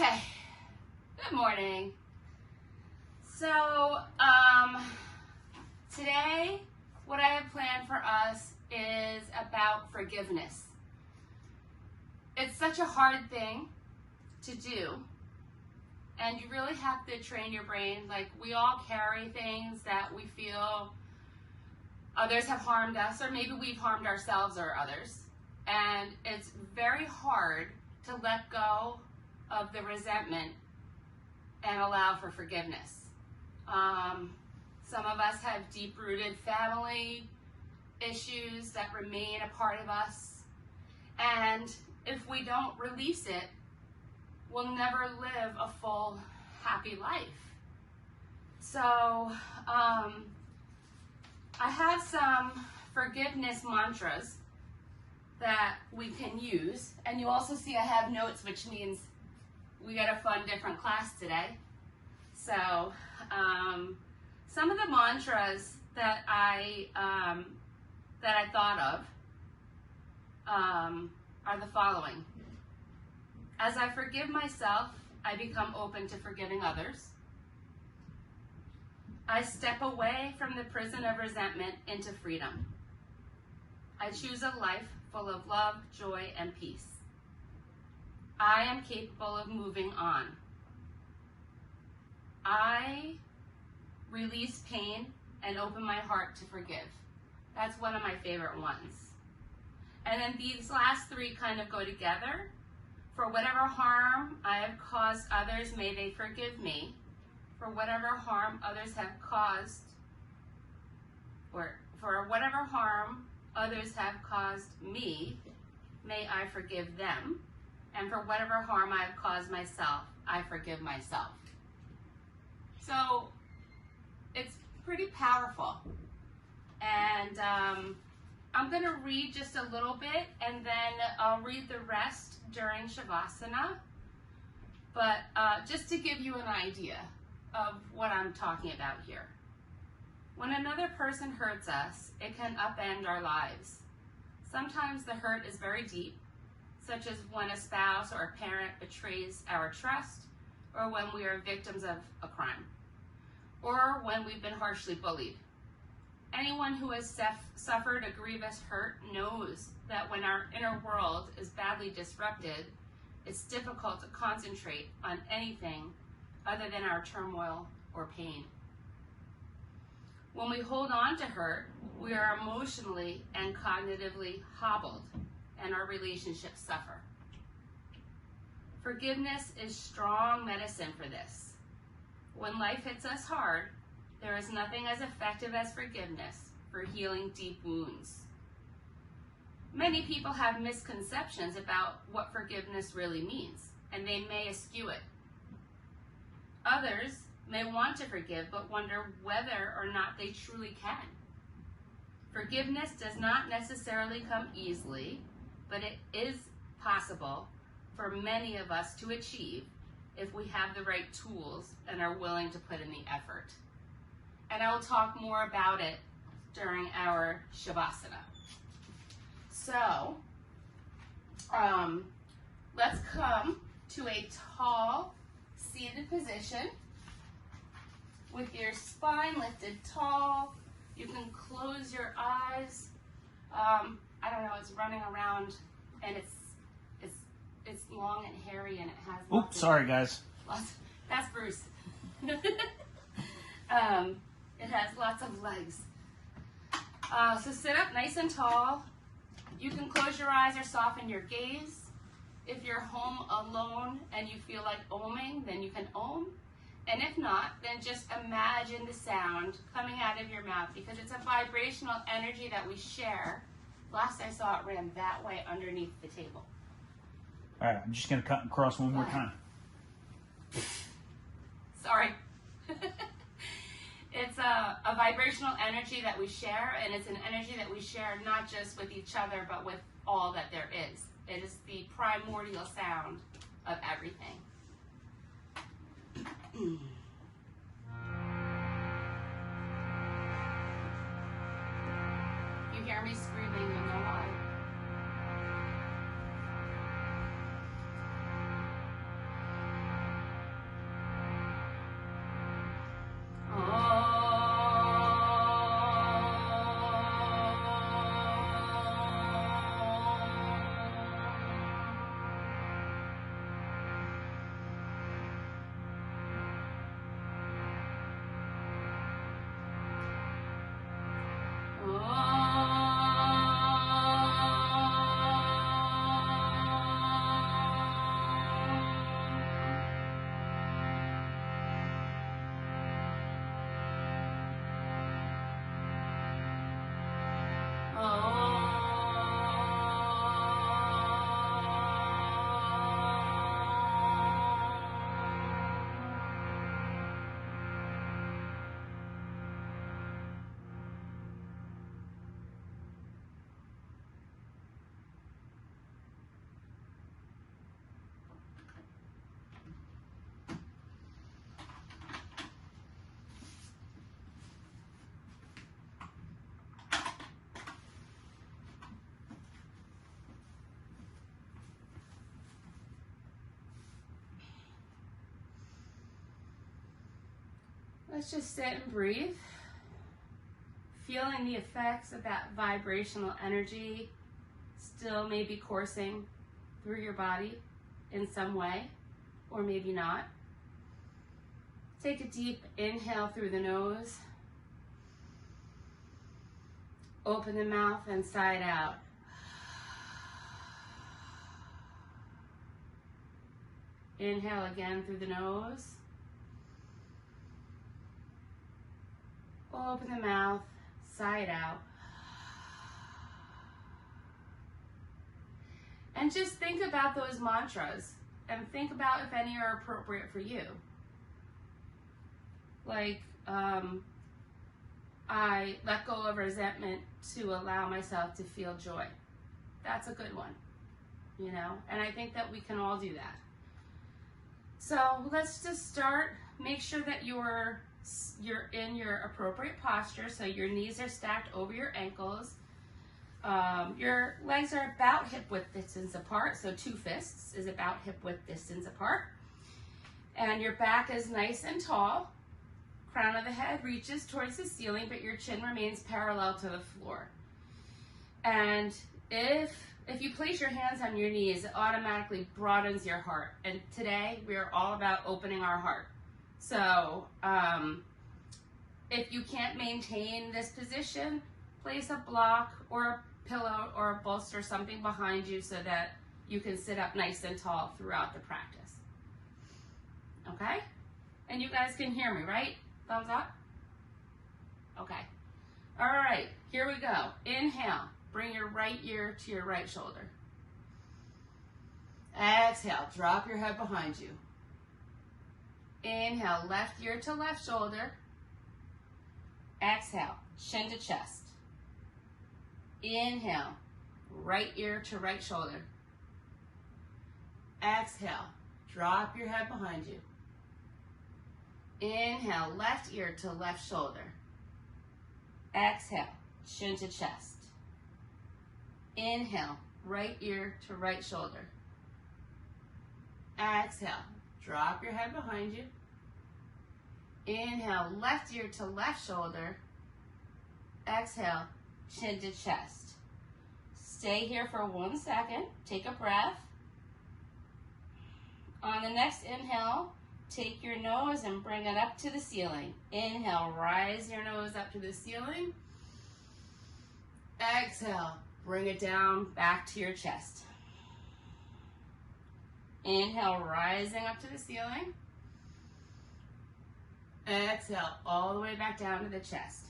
Okay, good morning. So, today what I have planned for us is about forgiveness. It's such a hard thing to do, and you really have to train your brain. Like, we all carry things that we feel others have harmed us, or maybe we've harmed ourselves or others. And it's very hard to let go of the resentment and allow for forgiveness. Some of us have deep-rooted family issues that remain a part of us. And if we don't release it, we'll never live a full, happy life. So, I have some forgiveness mantras that we can use. And you also see I have notes, which means we got a fun, different class today. So, some of the mantras that I thought of are the following. As I forgive myself, I become open to forgiving others. I step away from the prison of resentment into freedom. I choose a life full of love, joy, and peace. I am capable of moving on. I release pain and open my heart to forgive. That's one of my favorite ones. And then these last three kind of go together. For whatever harm I have caused others, may they forgive me. For whatever harm others have caused, or for whatever harm others have caused me, may I forgive them. And for whatever harm I have caused myself, I forgive myself. So it's pretty powerful. And I'm going to read just a little bit, and then I'll read the rest during Shavasana. But just to give you an idea of what I'm talking about here. When another person hurts us, it can upend our lives. Sometimes the hurt is very deep, such as when a spouse or a parent betrays our trust, or when we are victims of a crime, or when we've been harshly bullied. Anyone who has suffered a grievous hurt knows that when our inner world is badly disrupted, it's difficult to concentrate on anything other than our turmoil or pain. When we hold on to hurt, we are emotionally and cognitively hobbled, and our relationships suffer. Forgiveness is strong medicine for this. When life hits us hard, there is nothing as effective as forgiveness for healing deep wounds. Many people have misconceptions about what forgiveness really means, and they may eschew it. Others may want to forgive, but wonder whether or not they truly can. Forgiveness does not necessarily come easily, but it is possible for many of us to achieve if we have the right tools and are willing to put in the effort. And I will talk more about it during our Shavasana. So, let's come to a tall seated position with your spine lifted tall. You can close your eyes. I don't know, it's running around, and it's long and hairy, and it has Oops, sorry guys. That's Bruce. It has lots of legs. So sit up nice and tall. You can close your eyes or soften your gaze. If you're home alone and you feel like oming, then you can om. And if not, then just imagine the sound coming out of your mouth, because it's a vibrational energy that we share. Last I saw, it ran that way underneath the table. All right, I'm just going to cut and cross one more time. Sorry. It's a vibrational energy that we share, and it's an energy that we share not just with each other, but with all that there is. It is the primordial sound of everything. You hear me screaming, you know why. Let's just sit and breathe, feeling the effects of that vibrational energy still maybe coursing through your body in some way, or maybe not. Take a deep inhale through the nose. Open the mouth and sigh out. Inhale again through the nose. Open the mouth, sigh out. And just think about those mantras and think about if any are appropriate for you. Like, I let go of resentment to allow myself to feel joy. That's a good one, you know? And I think that we can all do that. So let's just start. Make sure that you're in your appropriate posture. So your knees are stacked over your ankles. Your legs are about hip width distance apart. So 2 fists is about hip width distance apart. And your back is nice and tall. Crown of the head reaches towards the ceiling, but your chin remains parallel to the floor. And if you place your hands on your knees, it automatically broadens your heart. And today we are all about opening our heart. So if you can't maintain this position, place a block or a pillow or a bolster, something behind you so that you can sit up nice and tall throughout the practice. Okay? And you guys can hear me, right? Thumbs up? Okay. All right, here we go. Inhale, bring your right ear to your right shoulder. Exhale, drop your head behind you. Inhale, left ear to left shoulder. Exhale, chin to chest. Inhale, right ear to right shoulder. Exhale, drop your head behind you. Inhale, left ear to left shoulder. Exhale, chin to chest. Inhale, right ear to right shoulder. Exhale, drop your head behind you. Inhale, left ear to left shoulder. Exhale, chin to chest. Stay here for 1 second. Take a breath. On the next inhale, take your nose and bring it up to the ceiling. Inhale, rise your nose up to the ceiling. Exhale, bring it down back to your chest. Inhale, rising up to the ceiling. Exhale, all the way back down to the chest.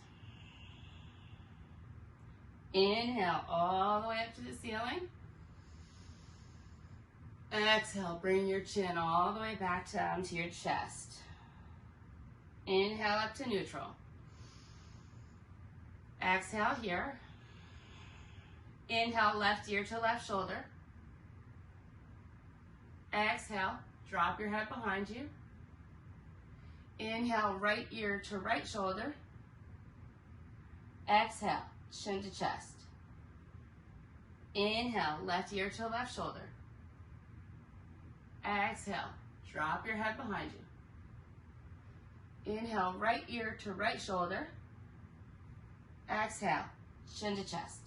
Inhale, all the way up to the ceiling. Exhale, bring your chin all the way back down to your chest. Inhale up to neutral. Exhale here. Inhale, left ear to left shoulder. Exhale, drop your head behind you. Inhale, right ear to right shoulder. Exhale, chin to chest. Inhale, left ear to left shoulder. Exhale, drop your head behind you. Inhale, right ear to right shoulder. Exhale, chin to chest.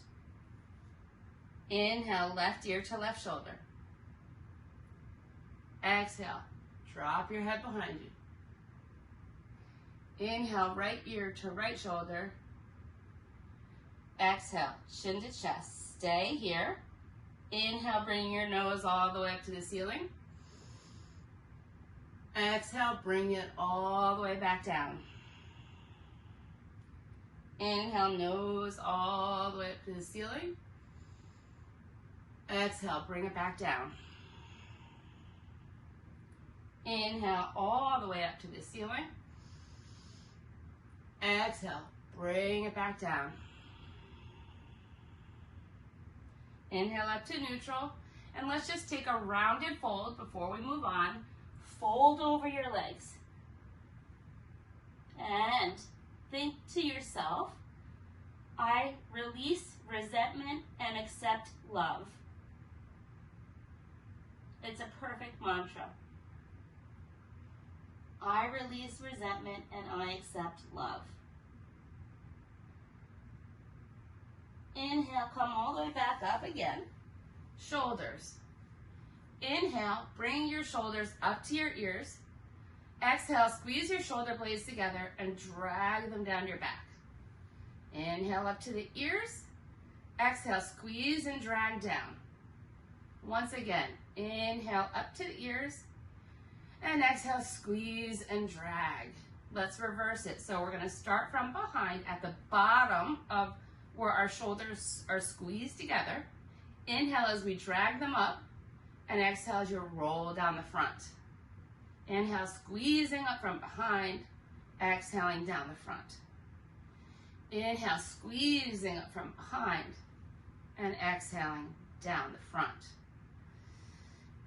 Inhale, left ear to left shoulder. Exhale, drop your head behind you. Inhale, right ear to right shoulder. Exhale, chin to chest. Stay here. Inhale, bring your nose all the way up to the ceiling. Exhale, bring it all the way back down. Inhale, nose all the way up to the ceiling. Exhale, bring it back down. Inhale, all the way up to the ceiling. Exhale, bring it back down. Inhale up to neutral. And let's just take a rounded fold before we move on. Fold over your legs. And think to yourself, I release resentment and accept love. It's a perfect mantra. I release resentment and I accept love. Inhale, come all the way back up again. Shoulders. Inhale, bring your shoulders up to your ears. Exhale, squeeze your shoulder blades together and drag them down your back. Inhale up to the ears. Exhale, squeeze and drag down. Once again, inhale up to the ears. And exhale, squeeze and drag. Let's reverse it. So we're going to start from behind at the bottom of where our shoulders are squeezed together. Inhale as we drag them up. And exhale as you roll down the front. Inhale, squeezing up from behind. Exhaling down the front. Inhale, squeezing up from behind. And exhaling down the front.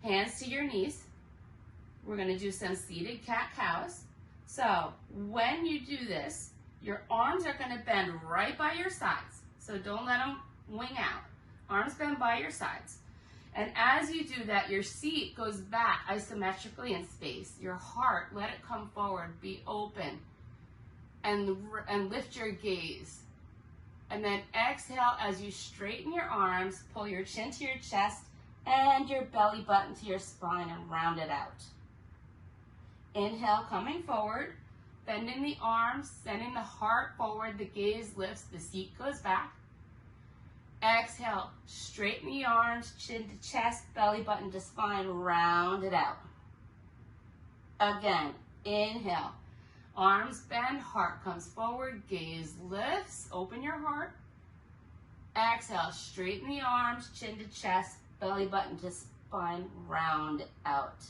Hands to your knees. We're going to do some seated cat-cows. So when you do this, your arms are going to bend right by your sides. So don't let them wing out. Arms bend by your sides. And as you do that, your seat goes back isometrically in space. Your heart, let it come forward, be open, and lift your gaze. And then exhale as you straighten your arms, pull your chin to your chest and your belly button to your spine and round it out. Inhale, coming forward, bending the arms, sending the heart forward, the gaze lifts, the seat goes back. Exhale, straighten the arms, chin to chest, belly button to spine, round it out. Again, inhale, arms bend, heart comes forward, gaze lifts, open your heart. Exhale, straighten the arms, chin to chest, belly button to spine, round out.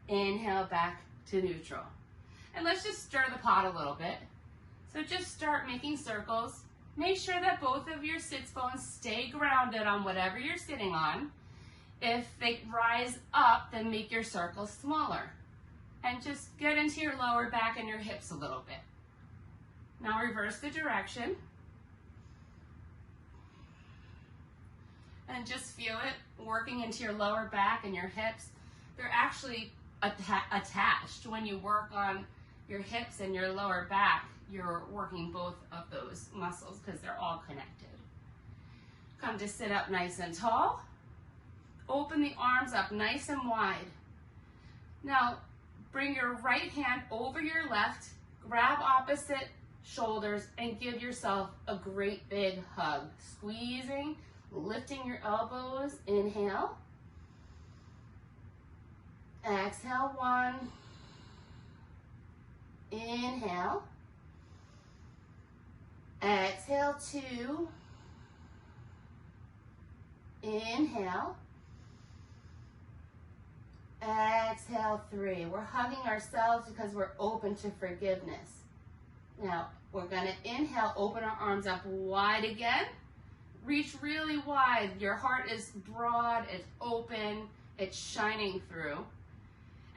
Inhale, back to neutral. And let's just stir the pot a little bit. So just start making circles. Make sure that both of your sits bones stay grounded on whatever you're sitting on. If they rise up, then make your circles smaller. And just get into your lower back and your hips a little bit. Now reverse the direction. And just feel it working into your lower back and your hips. They're actually attached. When you work on your hips and your lower back, you're working both of those muscles because they're all connected. Come to sit up nice and tall. Open the arms up nice and wide. Now, bring your right hand over your left, grab opposite shoulders, and give yourself a great big hug. Squeezing, lifting your elbows. Inhale. Exhale, 1. Inhale. Exhale, 2. Inhale. Exhale, 3. We're hugging ourselves because we're open to forgiveness. Now, we're going to inhale, open our arms up wide again. Reach really wide. Your heart is broad, it's open, it's shining through.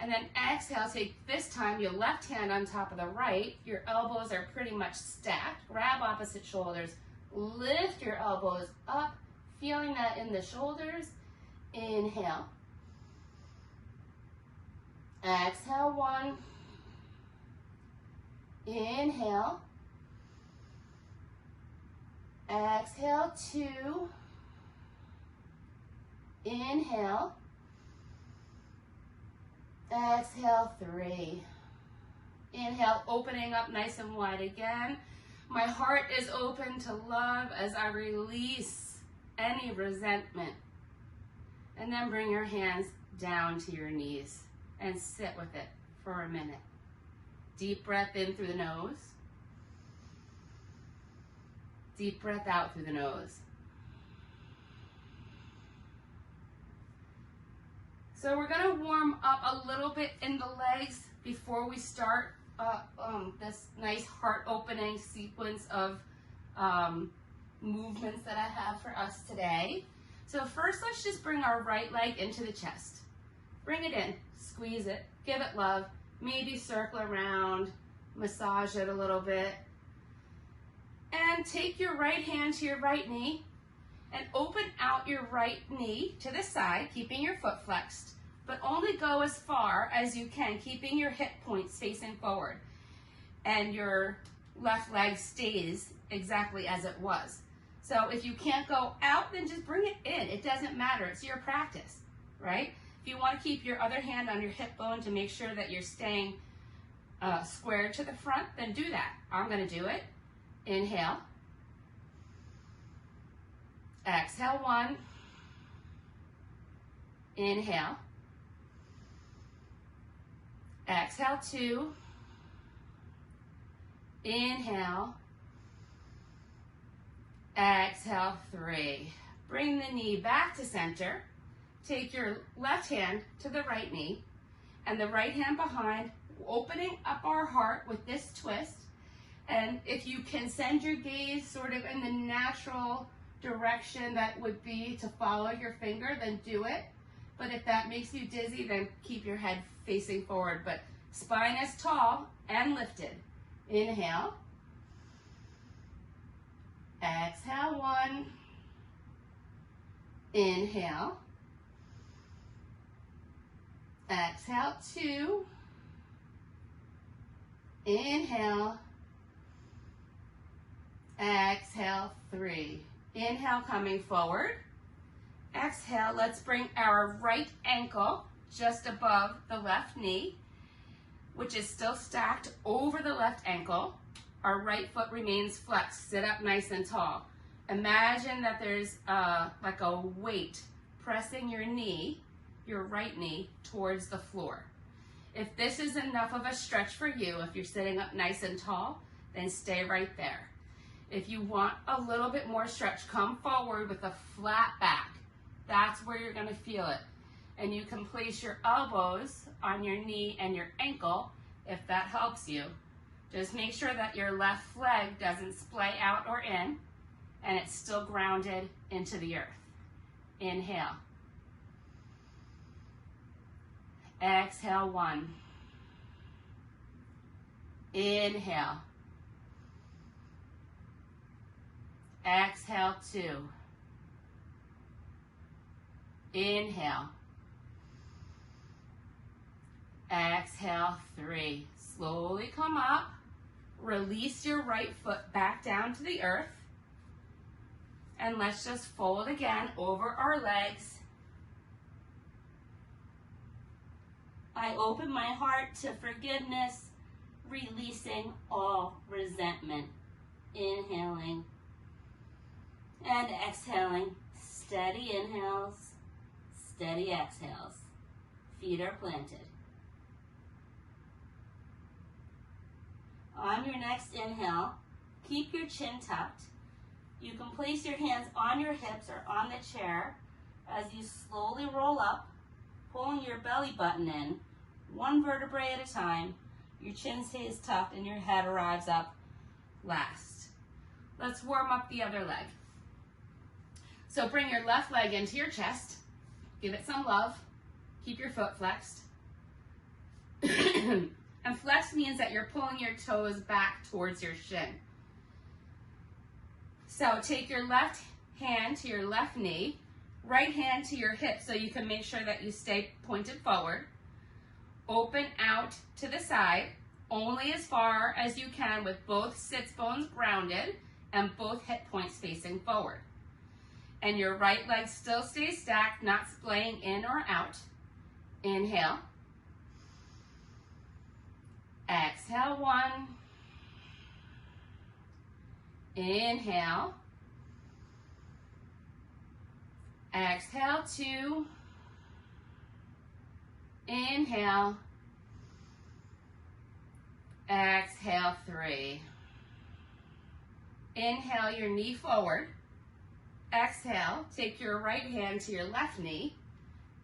And then exhale, take this time your left hand on top of the right. Your elbows are pretty much stacked. Grab opposite shoulders. Lift your elbows up, feeling that in the shoulders. Inhale. Exhale, 1. Inhale. Exhale, 2. Inhale. Exhale, 3. Inhale, opening up nice and wide again. My heart is open to love as I release any resentment. And then bring your hands down to your knees and sit with it for a minute. Deep breath in through the nose. Deep breath out through the nose. So we're going to warm up a little bit in the legs before we start this nice heart opening sequence of movements that I have for us today. So first, let's just bring our right leg into the chest. Bring it in, squeeze it, give it love, maybe circle around, massage it a little bit. And take your right hand to your right knee and open out your right knee to the side, keeping your foot flexed. but only go as far as you can, keeping your hip points facing forward. And your left leg stays exactly as it was. So if you can't go out, then just bring it in. It doesn't matter. It's your practice, right? If you want to keep your other hand on your hip bone to make sure that you're staying squared to the front, then do that. I'm going to do it. Inhale. Exhale, 1. Inhale. Exhale, 2. Inhale. Exhale, 3. Bring the knee back to center. Take your left hand to the right knee and the right hand behind, opening up our heart with this twist. And if you can send your gaze sort of in the natural direction that would be to follow your finger, then do it. But if that makes you dizzy, then keep your head facing forward. But spine is tall and lifted. Inhale. Exhale, 1. Inhale. Exhale, 2. Inhale. Exhale, 3. Inhale, coming forward. Exhale, let's bring our right ankle just above the left knee, which is still stacked over the left ankle. Our right foot remains flexed. Sit up nice and tall. Imagine that there's like a weight pressing your knee, your right knee, towards the floor. If this is enough of a stretch for you, if you're sitting up nice and tall, then stay right there. If you want a little bit more stretch, come forward with a flat back. That's where you're going to feel it. And you can place your elbows on your knee and your ankle if that helps you. Just make sure that your left leg doesn't splay out or in, and it's still grounded into the earth. Inhale. Exhale, 1. Inhale. Exhale, 2. Inhale. Exhale, 3. Slowly come up. Release your right foot back down to the earth. And let's just fold again over our legs. I open my heart to forgiveness, releasing all resentment. Inhaling and exhaling. Steady inhales, steady exhales. Feet are planted. On your next inhale, keep your chin tucked. You can place your hands on your hips or on the chair as you slowly roll up, pulling your belly button in, one vertebrae at a time. Your chin stays tucked and your head arrives up last. Let's warm up the other leg. So bring your left leg into your chest. Give it some love. Keep your foot flexed. And flex means that you're pulling your toes back towards your shin. So take your left hand to your left knee, right hand to your hip so you can make sure that you stay pointed forward. Open out to the side, only as far as you can with both sits bones grounded and both hip points facing forward. And your right leg still stays stacked, not splaying in or out. Inhale. Exhale, 1. Inhale. Exhale, 2. Inhale. Exhale, 3. Inhale your knee forward. Exhale, take your right hand to your left knee.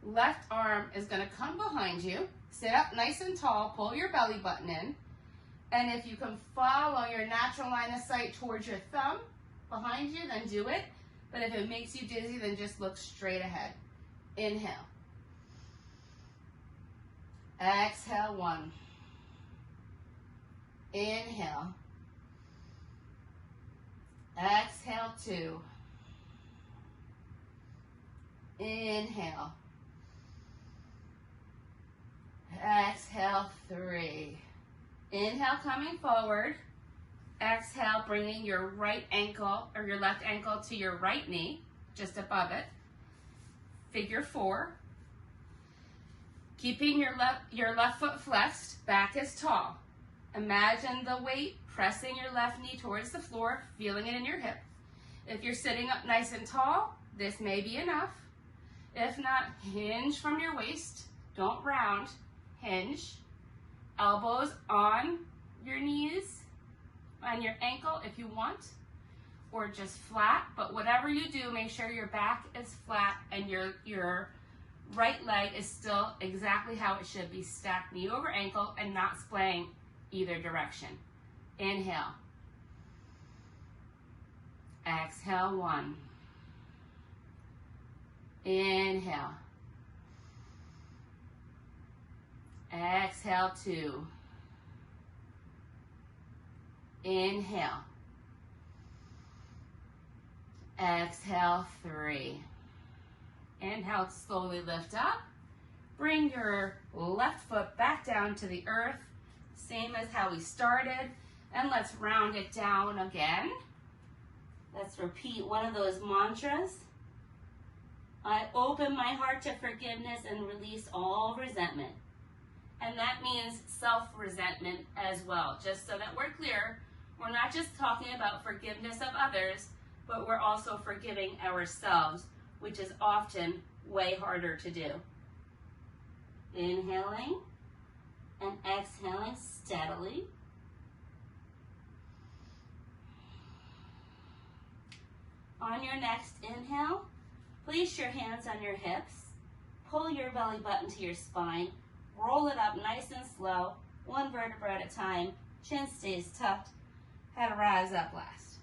Left arm is going to come behind you. Sit up nice and tall, pull your belly button in. And if you can follow your natural line of sight towards your thumb behind you, then do it. But if it makes you dizzy, then just look straight ahead. Inhale. Exhale, 1. Inhale. Exhale, 2. Inhale. Exhale, 3. Inhale, coming forward. Exhale, bringing your right ankle or your left ankle to your right knee, just above it. Figure 4. Keeping your left foot flexed, back is tall. Imagine the weight pressing your left knee towards the floor, feeling it in your hip. If you're sitting up nice and tall, this may be enough. If not, hinge from your waist. Don't round. Hinge. Elbows on your knees, on your ankle if you want, or just flat. But whatever you do, make sure your back is flat and your right leg is still exactly how it should be, stacked knee over ankle and not splaying either direction. Inhale. Exhale, 1. Inhale. Exhale, 2. Inhale. Exhale, 3. Inhale, slowly lift up. Bring your left foot back down to the earth, same as how we started. And let's round it down again. Let's repeat one of those mantras. I open my heart to forgiveness and release all resentment. And that means self-resentment as well. Just so that we're clear, we're not just talking about forgiveness of others, but we're also forgiving ourselves, which is often way harder to do. Inhaling and exhaling steadily. On your next inhale, place your hands on your hips, pull your belly button to your spine, roll it up nice and slow, one vertebra at a time, chin stays tucked, head rise up last.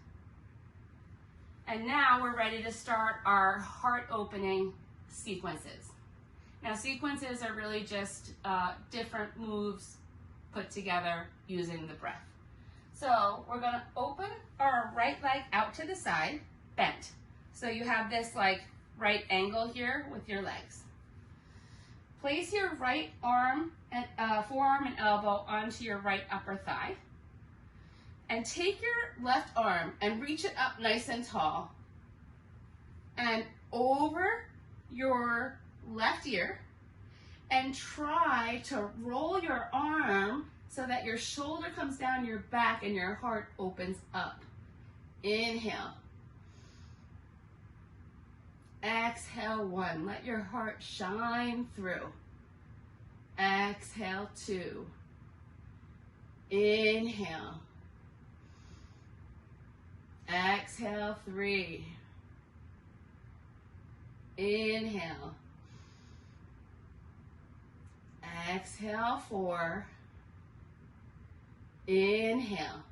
And now we're ready to start our heart opening sequences. Now sequences are really just different moves put together using the breath. So we're gonna open our right leg out to the side, bent. So you have this like right angle here with your legs. Place your right arm and forearm and elbow onto your right upper thigh. And take your left arm and reach it up nice and tall. And over your left ear. And try to roll your arm so that your shoulder comes down your back and your heart opens up. Inhale. Exhale, 1. Let your heart shine through. Exhale, 2. Inhale. Exhale, 3. Inhale. Exhale, 4. Inhale.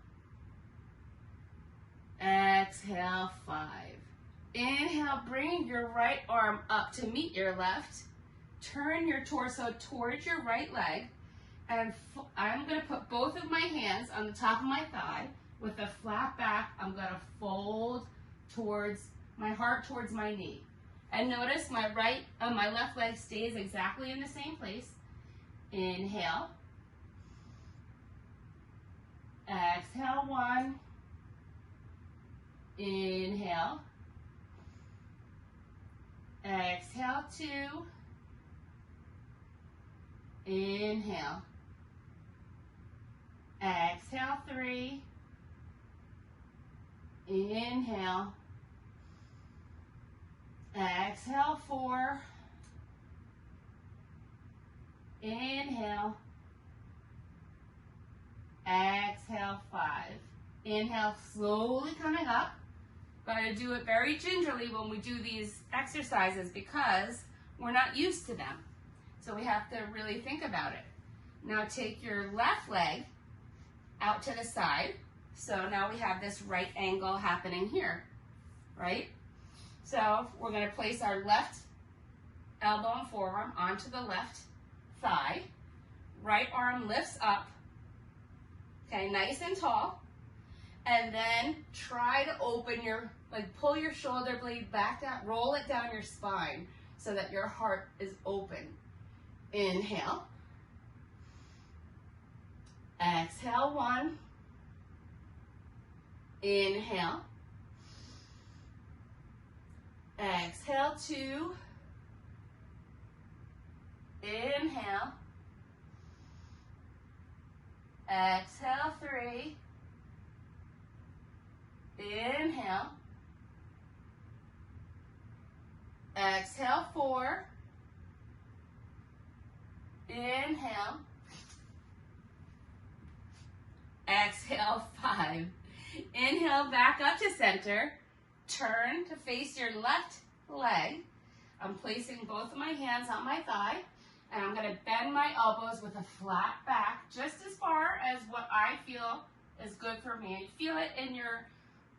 Exhale, 5. Inhale, bring your right arm up to meet your left. Turn your torso towards your right leg. And I'm going to put both of my hands on the top of my thigh. With a flat back, I'm going to fold towards my heart, towards my knee. And notice my left leg stays exactly in the same place. Inhale. Exhale, 1. Inhale. Exhale, 2. Inhale. Exhale, 3. Inhale. Exhale, 4. Inhale. Exhale, 5. Inhale, slowly coming up. Got to do it very gingerly when we do these exercises because we're not used to them. So we have to really think about it. Now take your left leg out to the side. So now we have this right angle happening here, right? So we're going to place our left elbow and forearm onto the left thigh. Right arm lifts up, okay, nice and tall. And then try to open pull your shoulder blade back down, roll it down your spine so that your heart is open. Inhale. Exhale, 1. Inhale. Exhale, 2. Inhale. Exhale, 3. Inhale. Exhale, 4. Inhale. Exhale, 5. Inhale, back up to center. Turn to face your left leg. I'm placing both of my hands on my thigh, and I'm going to bend my elbows with a flat back, just as far as what I feel is good for me. Feel it in your,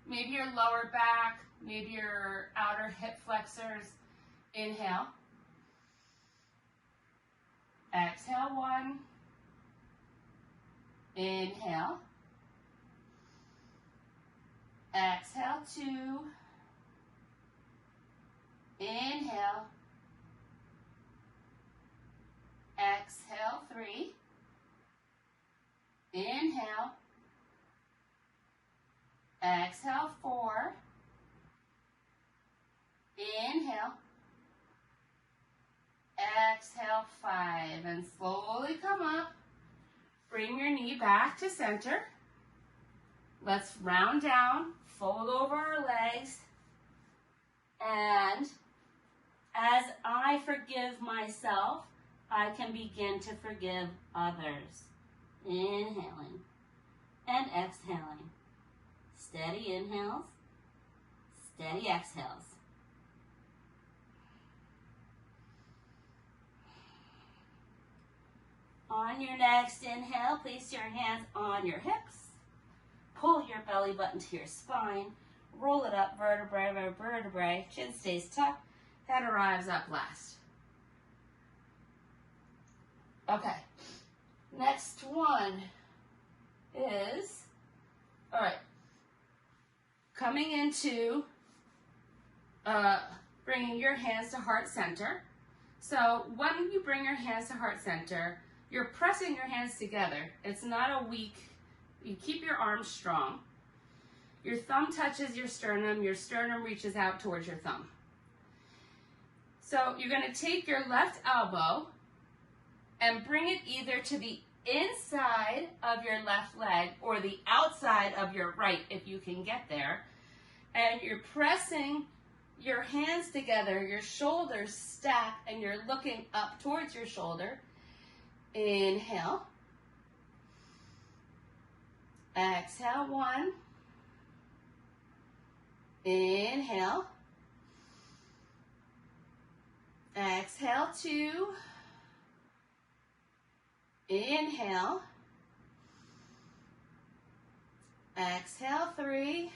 maybe your lower back, maybe your outer hip flexors. Inhale. Exhale, 1. Inhale. Exhale, 2. Inhale. Exhale, 3. Inhale. Exhale, 4. Inhale. Exhale, 5. And slowly come up. Bring your knee back to center. Let's round down, fold over our legs. And as I forgive myself, I can begin to forgive others. Inhaling and exhaling. Steady inhales, steady exhales. On your next inhale, place your hands on your hips. Pull your belly button to your spine. Roll it up vertebrae by vertebrae. Chin stays tucked. Head arrives up last. Okay. Next one is, all right, coming into bringing your hands to heart center. So when you bring your hands to heart center, you're pressing your hands together. It's not a weak, you keep your arms strong. Your thumb touches your sternum reaches out towards your thumb. So you're going to take your left elbow and bring it either to the inside of your left leg or the outside of your right, if you can get there. And you're pressing your hands together, your shoulders stack, and you're looking up towards your shoulder. Inhale. Exhale, 1. Inhale. Exhale, 2. Inhale. Exhale, 3.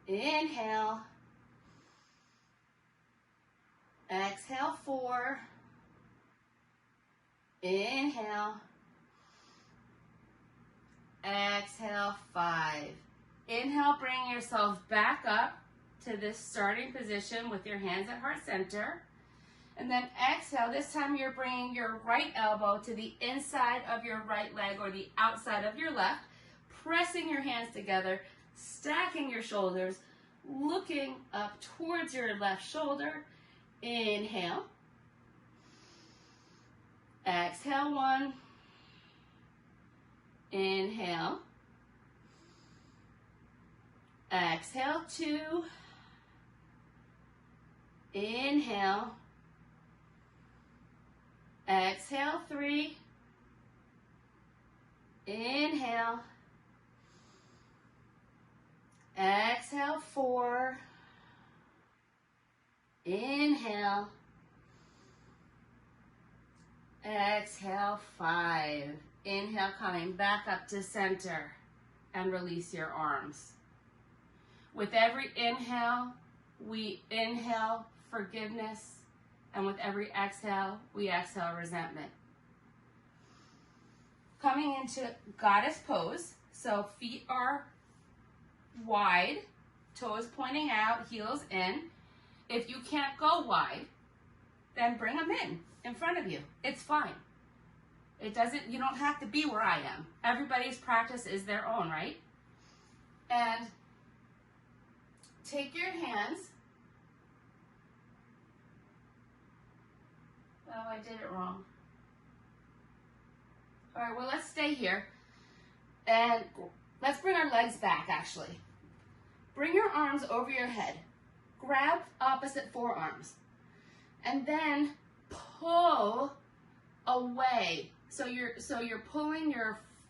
Inhale. Exhale, 4. Inhale. Exhale, 5. Inhale, bring yourself back up to this starting position with your hands at heart center. And then exhale, this time you're bringing your right elbow to the inside of your right leg or the outside of your left, pressing your hands together, stacking your shoulders, looking up towards your left shoulder. Inhale. Exhale, 1. Inhale. Exhale, 2. Inhale. Exhale, 3. Inhale. Exhale, 4. Inhale. Exhale, 5. Inhale, coming back up to center, and release your arms. With every inhale, we inhale forgiveness, and with every exhale, we exhale resentment. Coming into goddess pose, so feet are wide, toes pointing out, heels in. If you can't go wide, then bring them in front of you. It's fine. You don't have to be where I am. Everybody's practice is their own, right? And take your hands. Oh, I did it wrong. All right, well, let's stay here. And let's bring our legs back, actually. Bring your arms over your head. Grab opposite forearms. And then pull away. So you're pulling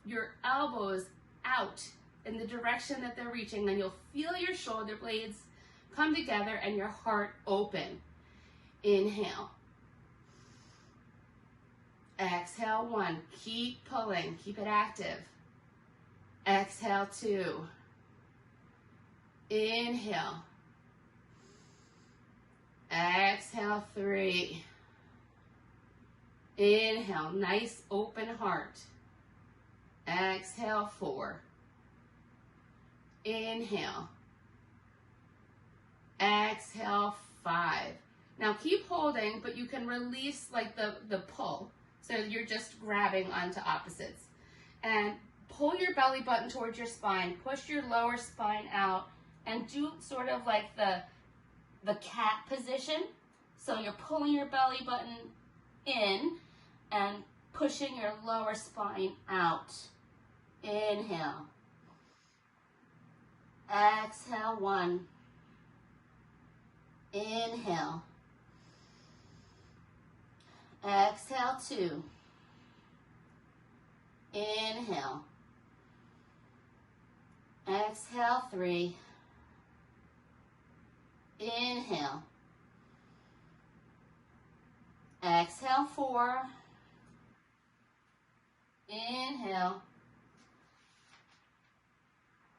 your elbows out in the direction that they're reaching. Then you'll feel your shoulder blades come together and your heart open. Inhale. Exhale, 1. Keep pulling. Keep it active. Exhale, 2. Inhale. Exhale, 3. Inhale, nice open heart. Exhale, 4. Inhale. Exhale, 5. Now keep holding, but you can release like the pull. So you're just grabbing onto opposites. And pull your belly button towards your spine. Push your lower spine out. And do sort of like the cat position. So you're pulling your belly button in and pushing your lower spine out. Inhale. Exhale, 1. Inhale. Exhale, 2. Inhale. Exhale, 3. Inhale. Exhale, 4. Inhale.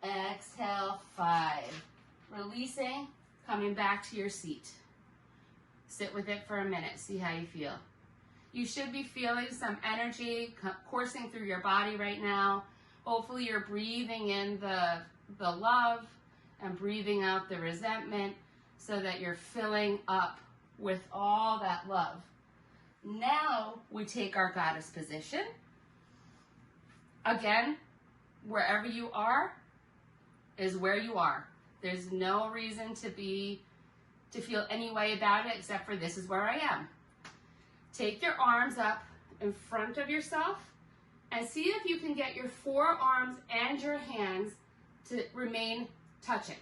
Exhale, 5. Releasing, coming back to your seat. Sit with it for a minute, see how you feel. You should be feeling some energy coursing through your body right now. Hopefully you're breathing in the love and breathing out the resentment so that you're filling up with all that love. Now we take our goddess position. Again, wherever you are is where you are. There's no reason to feel any way about it except for this is where I am. Take your arms up in front of yourself and see if you can get your forearms and your hands to remain touching.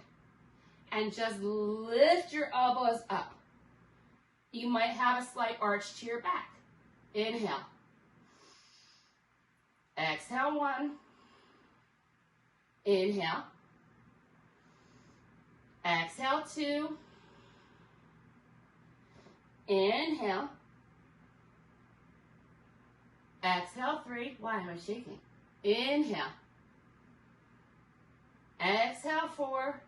And just lift your elbows up. You might have a slight arch to your back. Inhale. Exhale, 1. Inhale. Exhale, 2. Inhale. Exhale, 3. Why am I shaking? Inhale. Exhale, 4.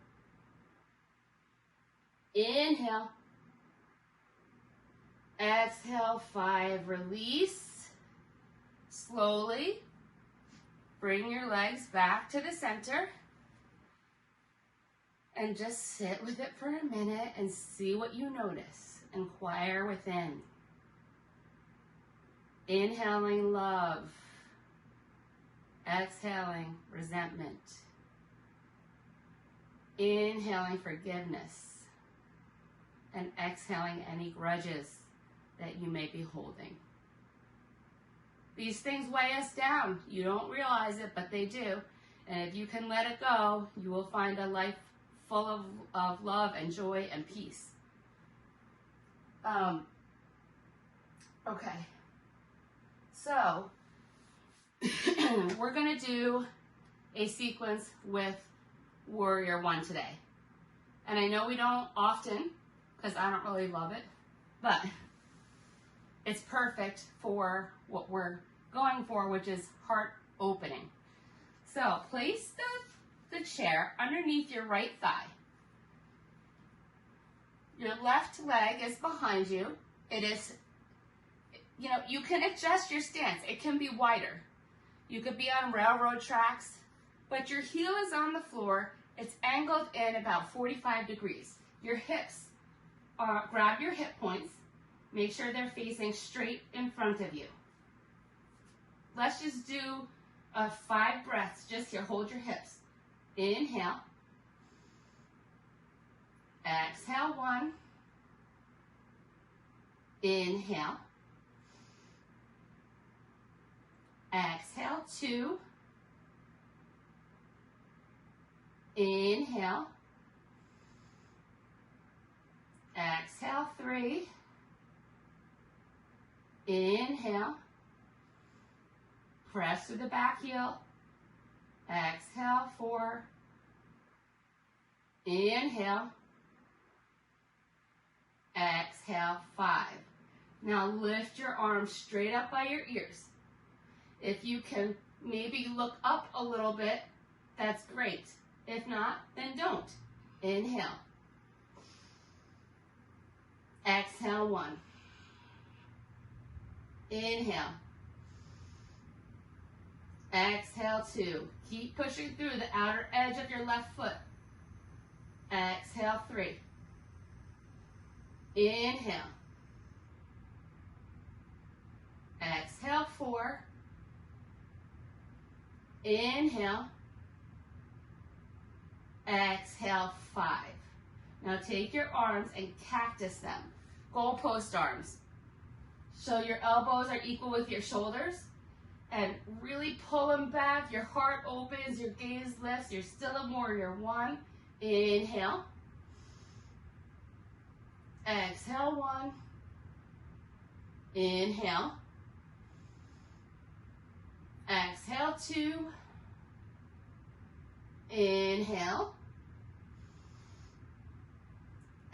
Inhale. Exhale, 5. Release. Slowly bring your legs back to the center and just sit with it for a minute and see what you notice. Inquire within. Inhaling love. Exhaling resentment. Inhaling forgiveness. And exhaling any grudges that you may be holding. These things weigh us down. You don't realize it, but they do. And if you can let it go, you will find a life full of love and joy and peace. Okay. So, we're going to do a sequence with Warrior 1 today. And I know we don't often, because I don't really love it, but it's perfect for what we're going for, which is heart opening. So, place the chair underneath your right thigh. Your left leg is behind you. It is, you can adjust your stance. It can be wider. You could be on railroad tracks, but your heel is on the floor. It's angled in about 45 degrees. Your hips, grab your hip points. Make sure they're facing straight in front of you. let's just do 5 breaths just here. Hold your hips. Inhale. Exhale 1. Inhale. Exhale 2. Inhale. Exhale 3. Inhale. Press through the back heel. Exhale 4. Inhale. Exhale 5. Now lift your arms straight up by your ears. If you can maybe look up a little bit, that's great. If not, then don't. Inhale. Exhale 1. Inhale. Exhale 2. Keep pushing through the outer edge of your left foot. Exhale 3. Inhale. Exhale 4. Inhale. Exhale 5. Now take your arms and cactus them. Goalpost arms. So your elbows are equal with your shoulders. And really pull them back. Your heart opens, your gaze lifts. You're still a warrior. 1. Inhale. Exhale 1. Inhale. Exhale 2. Inhale.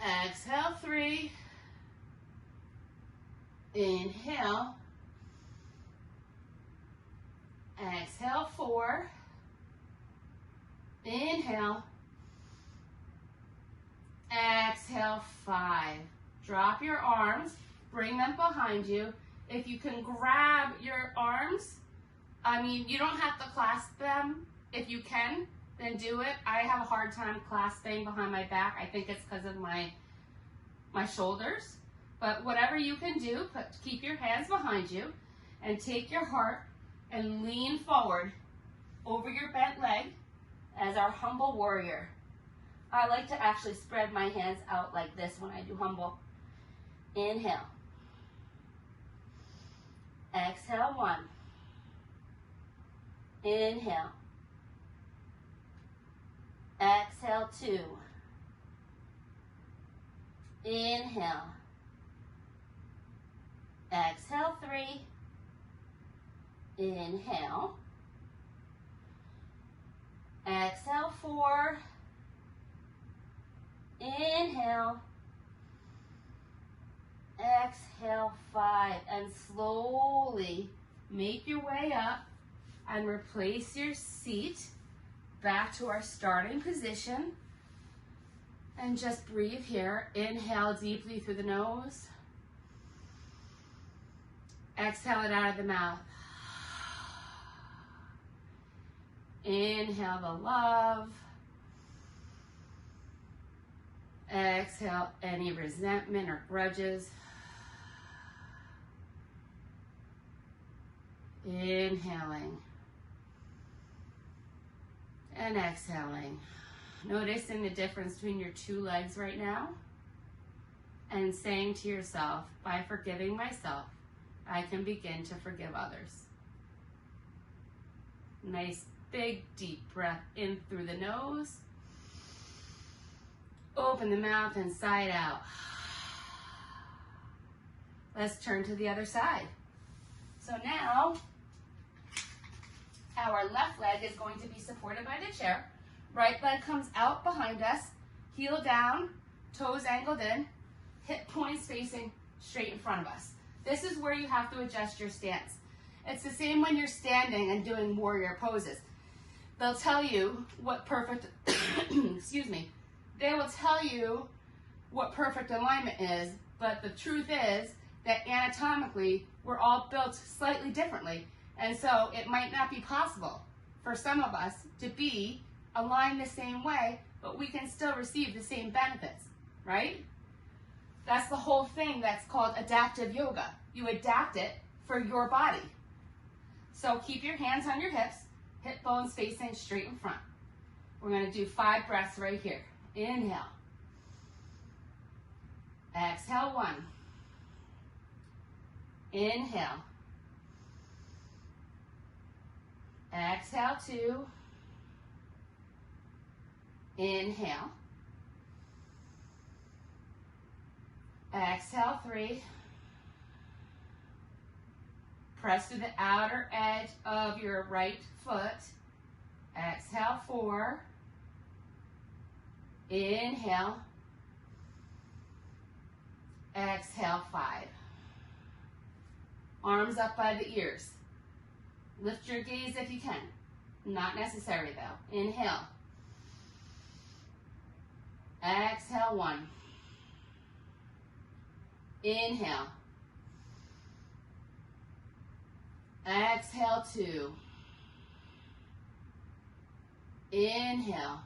Exhale 3. Inhale. Exhale 4. Inhale. Exhale 5. Drop your arms, bring them behind you. If you can grab your arms, you don't have to clasp them. If you can, then do it. I have a hard time clasping behind my back. I think it's because of my shoulders. But whatever you can do, keep your hands behind you and take your heart and lean forward over your bent leg as our humble warrior. I like to actually spread my hands out like this when I do humble. Inhale. Exhale 1. Inhale. Exhale 2. Inhale. Exhale 3. Inhale. Exhale 4. Inhale. Exhale 5. And slowly make your way up and replace your seat back to our starting position. And just breathe here. Inhale deeply through the nose. Exhale it out of the mouth. Inhale the love. Exhale any resentment or grudges. Inhaling and exhaling. Noticing the difference between your 2 legs right now and saying to yourself, by forgiving myself, I can begin to forgive others. Nice big deep breath in through the nose. Open the mouth and side out. Let's turn to the other side. So now, our left leg is going to be supported by the chair. Right leg comes out behind us, heel down, toes angled in, hip points facing straight in front of us. This is where you have to adjust your stance. It's the same when you're standing and doing warrior poses. They'll tell you what perfect, excuse me, they will tell you what perfect alignment is, but the truth is that anatomically, we're all built slightly differently. And so it might not be possible for some of us to be aligned the same way, but we can still receive the same benefits, right? That's the whole thing that's called adaptive yoga. You adapt it for your body. So keep your hands on your hips, hip bones facing straight in front. We're going to do 5 breaths right here. Inhale. Exhale, 1. Inhale. Exhale, 2. Inhale. Exhale, 3. Press to the outer edge of your right foot. Exhale, 4. Inhale. Exhale, 5. Arms up by the ears. Lift your gaze if you can. Not necessary though. Inhale. Exhale, 1. Inhale. Exhale, 2. Inhale.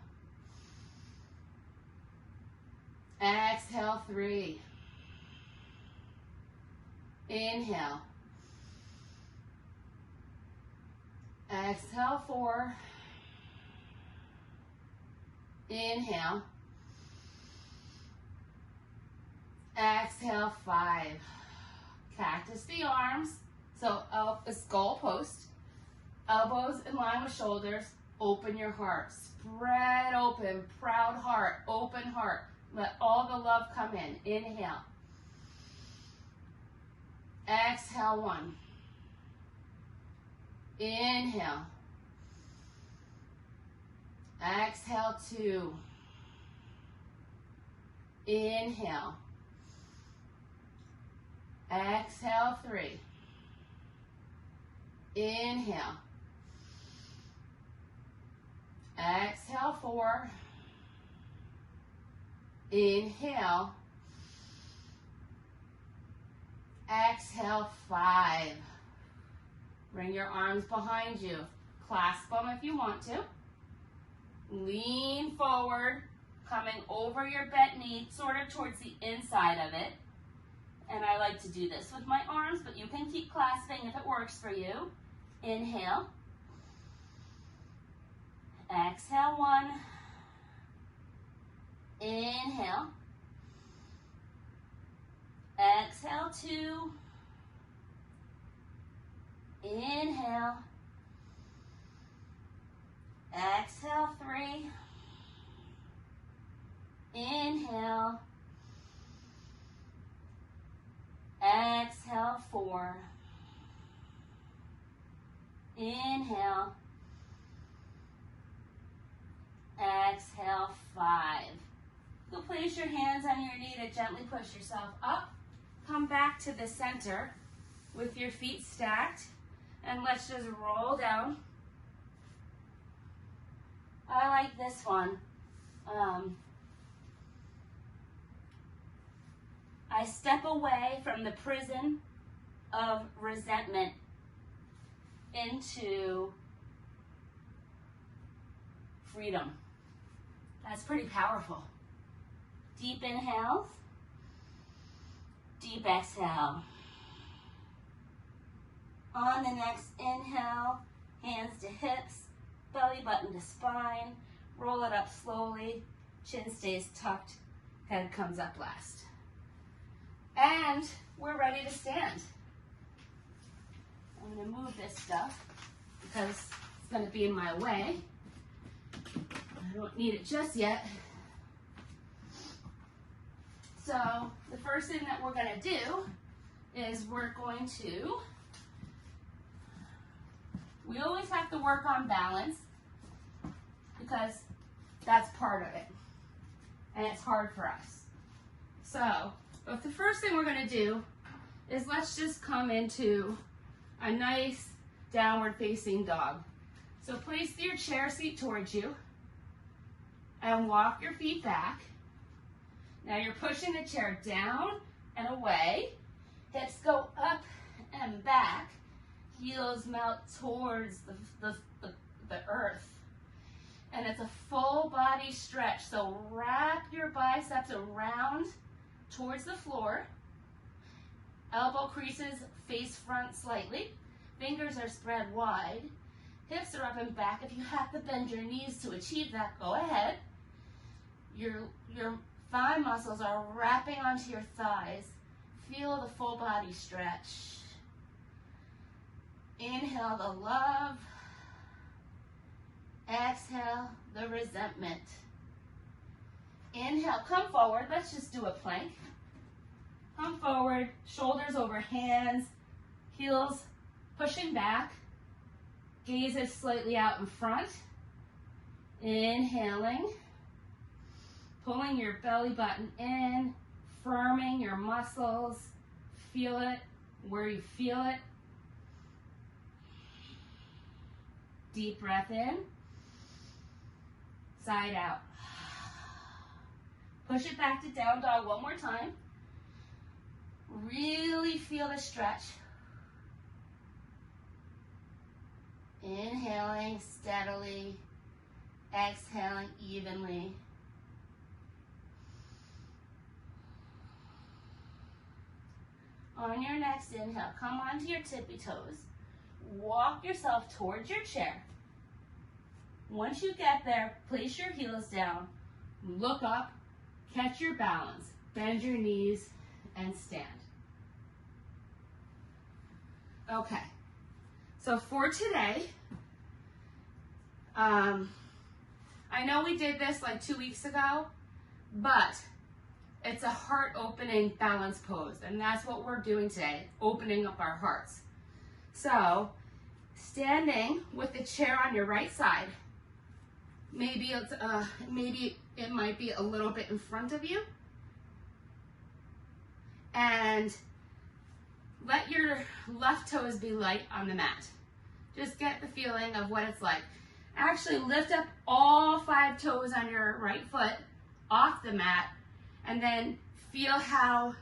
Exhale, 3. Inhale. Exhale, 4. Inhale. Exhale, 5. Cactus the arms. So a skull post. Elbows in line with shoulders. Open your heart. Spread open. Proud heart. Open heart. Let all the love come in. Inhale. Exhale, 1. Inhale. Exhale, 2. Inhale. Exhale, 3. Inhale. Exhale, 4. Inhale. Exhale, 5. Bring your arms behind you. Clasp them if you want to. Lean forward, coming over your bent knee, sort of towards the inside of it. And I like to do this with my arms, but you can keep clasping if it works for you. Inhale. Exhale, 1. Inhale. Exhale, 2. Inhale. Exhale, 3. Inhale. Exhale, 4. Inhale. Exhale, 5. You'll place your hands on your knee to gently push yourself up. Come back to the center with your feet stacked. And let's just roll down. I like this one. I step away from the prison of resentment into freedom. That's pretty powerful. Deep inhales, deep exhale. On the next inhale, hands to hips, belly button to spine, roll it up slowly, chin stays tucked, head comes up last. And we're ready to stand. I'm gonna move this stuff because it's gonna be in my way. I don't need it just yet. So the first thing that we're gonna do is we always have to work on balance because that's part of it. And it's hard for us. But the first thing we're gonna do is let's just come into a nice downward facing dog. So place your chair seat towards you and walk your feet back. Now you're pushing the chair down and away. Hips go up and back. Heels melt towards the earth. And it's a full body stretch. So wrap your biceps around towards the floor. Elbow creases face front slightly. Fingers are spread wide. Hips are up and back. If you have to bend your knees to achieve that, go ahead. Your thigh muscles are wrapping onto your thighs. Feel the full body stretch. Inhale the love. Exhale the resentment. Inhale, come forward. Let's just do a plank. Come forward, shoulders over hands, heels pushing back. Gaze is slightly out in front. Inhaling. Pulling your belly button in, firming your muscles. Feel it where you feel it. Deep breath in. Side out. Push it back to down dog one more time. Really feel the stretch. Inhaling steadily. Exhaling evenly. On your next inhale, come onto your tippy toes. Walk yourself towards your chair. Once you get there, place your heels down, look up, catch your balance, bend your knees, and stand. Okay, so for today, I know we did this like 2 weeks ago, but it's a heart-opening balance pose, and that's what we're doing today, opening up our hearts. So, standing with the chair on your right side, maybe it might be a little bit in front of you, and let your left toes be light on the mat. Just get the feeling of what it's like. Actually, lift up all 5 toes on your right foot off the mat, and then feel how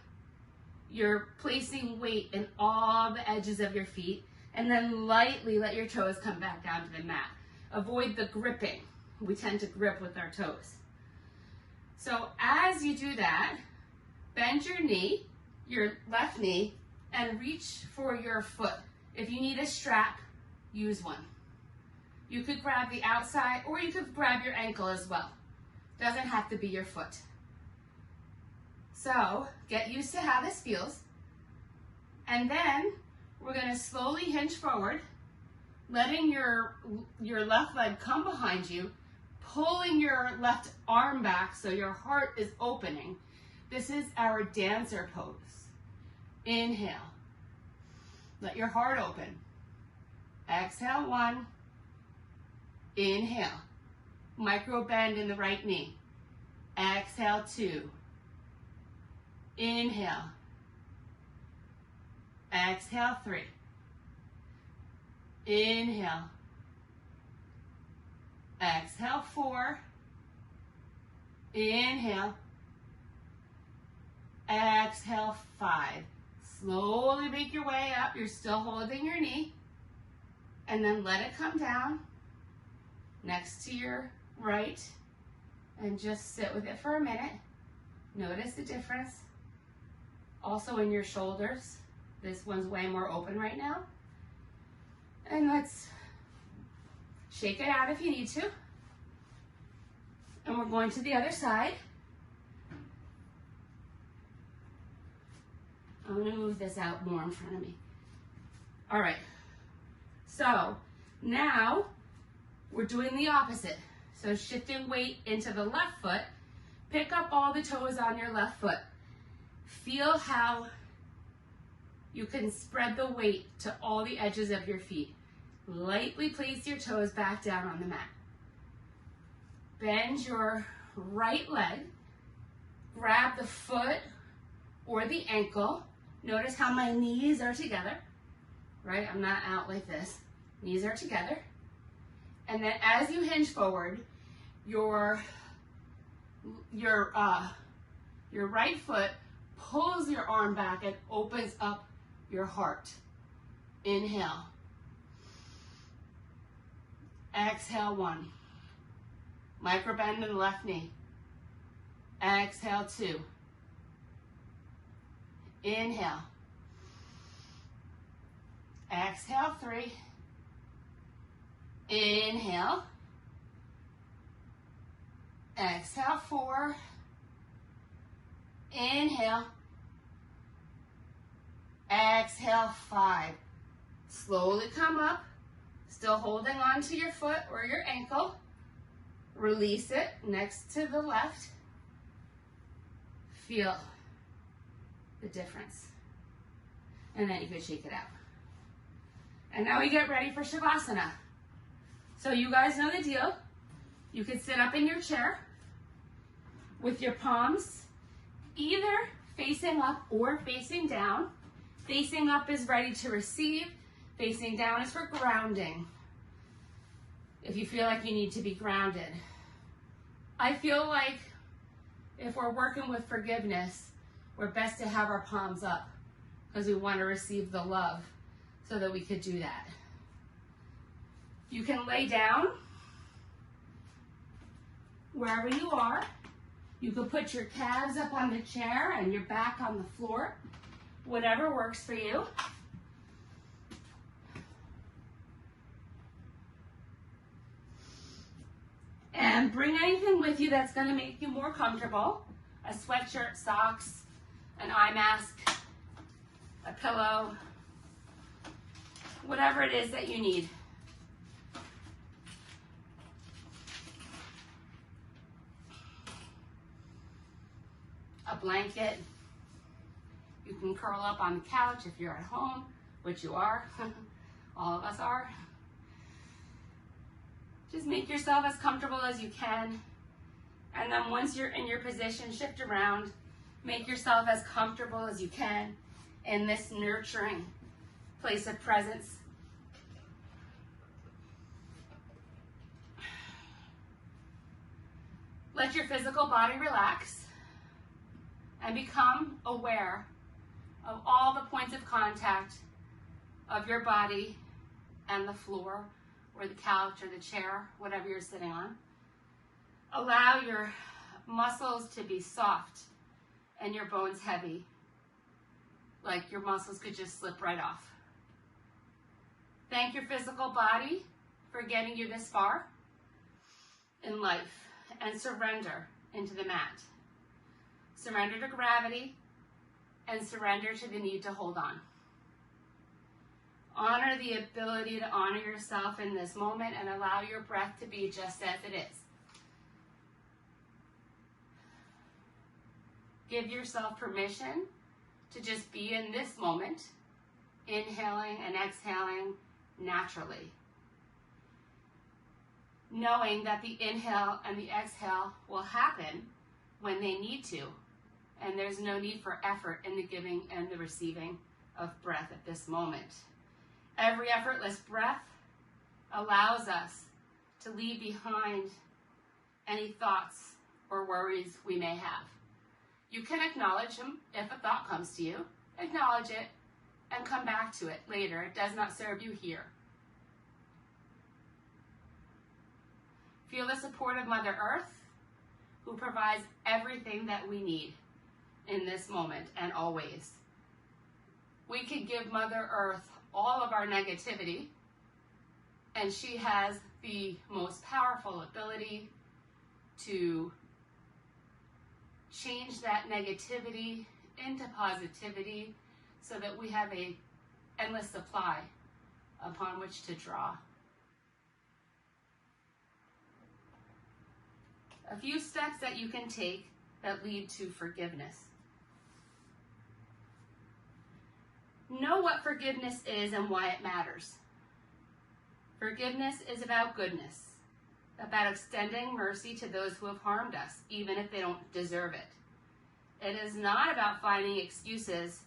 you're placing weight in all the edges of your feet, and then lightly let your toes come back down to the mat. Avoid the gripping. We tend to grip with our toes. So as you do that, bend your knee, your left knee, and reach for your foot. If you need a strap, use one. You could grab the outside, or you could grab your ankle as well. Doesn't have to be your foot. So get used to how this feels. And then we're gonna slowly hinge forward, letting your left leg come behind you, pulling your left arm back so your heart is opening. This is our dancer pose. Inhale. Let your heart open. Exhale, 1. Inhale. Micro bend in the right knee. Exhale, 2. Inhale. Exhale, 3. Inhale. Exhale, 4. Inhale. Exhale, 5. Slowly make your way up. You're still holding your knee. And then let it come down next to your right. And just sit with it for a minute. Notice the difference. Also in your shoulders. This one's way more open right now. And let's shake it out if you need to. And we're going to the other side. I'm going to move this out more in front of me. All right. So now we're doing the opposite. So shifting weight into the left foot. Pick up all the toes on your left foot. Feel how you can spread the weight to all the edges of your feet. Lightly place your toes back down on the mat. Bend your right leg. Grab the foot or the ankle. Notice how my knees are together, right? I'm not out like this. Knees are together. And then as you hinge forward, your right foot pulls your arm back and opens up your heart. Inhale. Exhale, 1. Micro bend in the left knee. Exhale, 2. Inhale. Exhale, 3. Inhale. Exhale, 4. Inhale. Exhale, 5. Slowly come up, still holding on to your foot or your ankle. Release it next to the left. Feel the difference. And then you can shake it out. And now we get ready for Shavasana. So you guys know the deal. You can sit up in your chair with your palms either facing up or facing down. Facing up is ready to receive. Facing down is for grounding. If you feel like you need to be grounded. I feel like if we're working with forgiveness, we're best to have our palms up because we want to receive the love so that we could do that. You can lay down wherever you are. You can put your calves up on the chair and your back on the floor. Whatever works for you. And bring anything with you that's going to make you more comfortable. A sweatshirt, socks, an eye mask, a pillow, whatever it is that you need. A blanket. You can curl up on the couch if you're at home, which you are. All of us are. Just make yourself as comfortable as you can. And then once you're in your position, shift around. Make yourself as comfortable as you can in this nurturing place of presence. Let your physical body relax and become aware of all the points of contact of your body and the floor or the couch or the chair, whatever you're sitting on. Allow your muscles to be soft and your bones heavy, like your muscles could just slip right off. Thank your physical body for getting you this far in life and surrender into the mat. Surrender to gravity and surrender to the need to hold on. Honor the ability to honor yourself in this moment and allow your breath to be just as it is. Give yourself permission to just be in this moment, inhaling and exhaling naturally. Knowing that the inhale and the exhale will happen when they need to, and there's no need for effort in the giving and the receiving of breath at this moment. Every effortless breath allows us to leave behind any thoughts or worries we may have. You can acknowledge them if a thought comes to you. Acknowledge it and come back to it later. It does not serve you here. Feel the support of Mother Earth, who provides everything that we need in this moment and always. We could give Mother Earth all of our negativity, and she has the most powerful ability to change that negativity into positivity so that we have an endless supply upon which to draw. A few steps that you can take that lead to forgiveness. Know what forgiveness is and why it matters. Forgiveness is about goodness, about extending mercy to those who have harmed us, even if they don't deserve it. It is not about finding excuses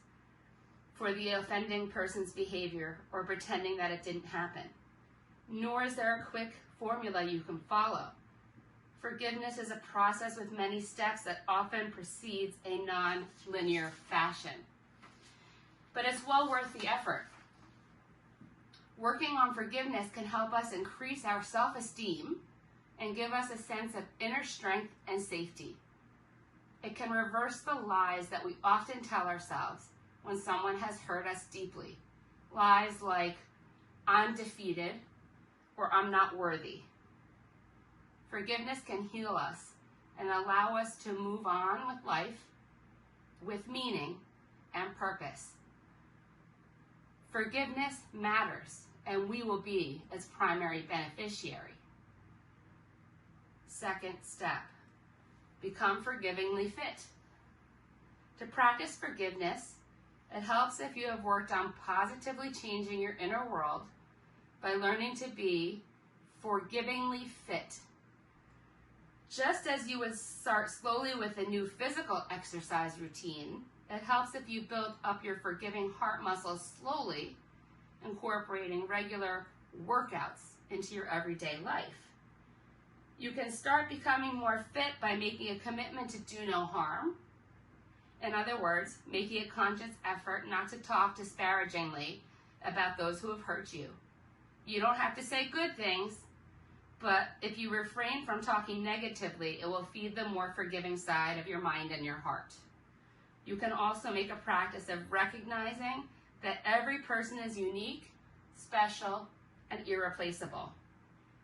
for the offending person's behavior or pretending that it didn't happen. Nor is there a quick formula you can follow. Forgiveness is a process with many steps that often precedes a non-linear fashion. But it's well worth the effort. Working on forgiveness can help us increase our self-esteem and give us a sense of inner strength and safety. It can reverse the lies that we often tell ourselves when someone has hurt us deeply, lies like, I'm defeated, or I'm not worthy. Forgiveness can heal us and allow us to move on with life with meaning and purpose. Forgiveness matters, and we will be its primary beneficiary. Second step, become forgivingly fit. To practice forgiveness, it helps if you have worked on positively changing your inner world by learning to be forgivingly fit. Just as you would start slowly with a new physical exercise routine, it helps if you build up your forgiving heart muscles slowly, incorporating regular workouts into your everyday life. You can start becoming more fit by making a commitment to do no harm. In other words, making a conscious effort not to talk disparagingly about those who have hurt you. You don't have to say good things, but if you refrain from talking negatively, it will feed the more forgiving side of your mind and your heart. You can also make a practice of recognizing that every person is unique, special, and irreplaceable.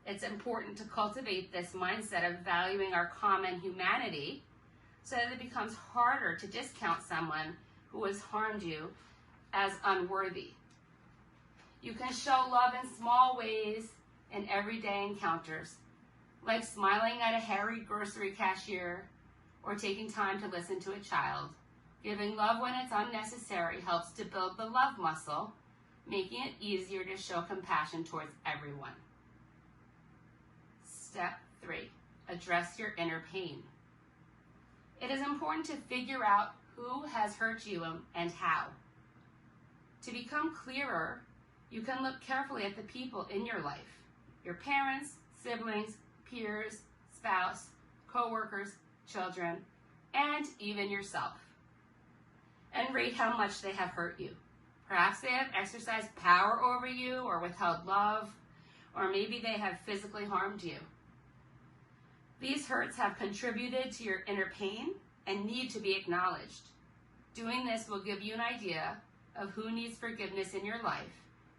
It's important to cultivate this mindset of valuing our common humanity so that it becomes harder to discount someone who has harmed you as unworthy. You can show love in small ways in everyday encounters, like smiling at a hairy grocery cashier or taking time to listen to a child. Giving love when it's unnecessary helps to build the love muscle, making it easier to show compassion towards everyone. Step 3, address your inner pain. It is important to figure out who has hurt you and how. To become clearer, you can look carefully at the people in your life, your parents, siblings, peers, spouse, co-workers, children, and even yourself, and rate how much they have hurt you. Perhaps they have exercised power over you or withheld love, or maybe they have physically harmed you. These hurts have contributed to your inner pain and need to be acknowledged. Doing this will give you an idea of who needs forgiveness in your life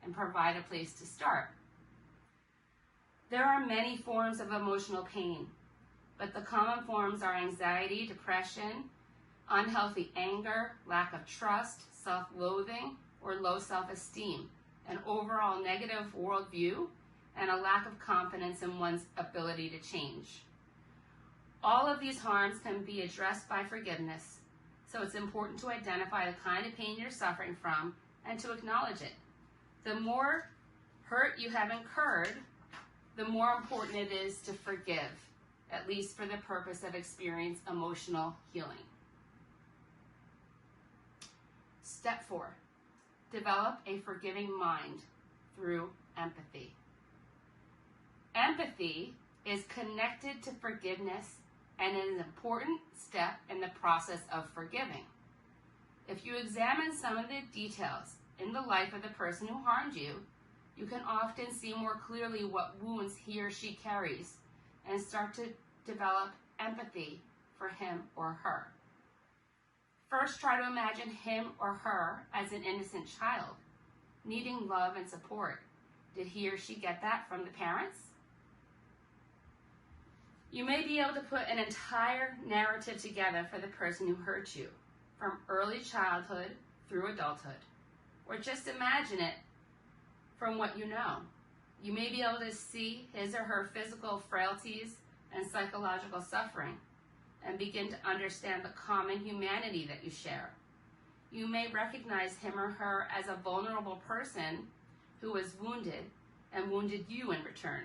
and provide a place to start. There are many forms of emotional pain, but the common forms are anxiety, depression, unhealthy anger, lack of trust, self-loathing, or low self-esteem, an overall negative worldview, and a lack of confidence in one's ability to change. All of these harms can be addressed by forgiveness, so it's important to identify the kind of pain you're suffering from and to acknowledge it. The more hurt you have incurred, the more important it is to forgive, at least for the purpose of experiencing emotional healing. Step 4, develop a forgiving mind through empathy. Empathy is connected to forgiveness and is an important step in the process of forgiving. If you examine some of the details in the life of the person who harmed you, you can often see more clearly what wounds he or she carries and start to develop empathy for him or her. First, try to imagine him or her as an innocent child, needing love and support. Did he or she get that from the parents? You may be able to put an entire narrative together for the person who hurt you, from early childhood through adulthood, or just imagine it from what you know. You may be able to see his or her physical frailties and psychological suffering and begin to understand the common humanity that you share. You may recognize him or her as a vulnerable person who was wounded and wounded you in return.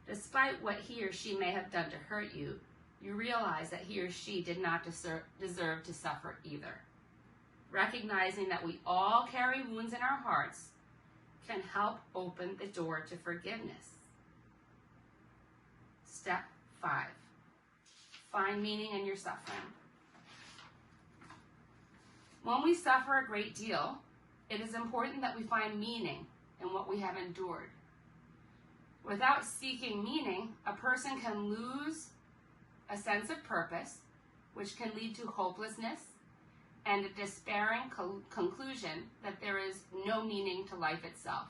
Despite what he or she may have done to hurt you, you realize that he or she did not deserve to suffer either. Recognizing that we all carry wounds in our hearts can help open the door to forgiveness. Step 5, find meaning in your suffering. When we suffer a great deal, it is important that we find meaning in what we have endured. Without seeking meaning, a person can lose a sense of purpose, which can lead to hopelessness, and a despairing conclusion that there is no meaning to life itself.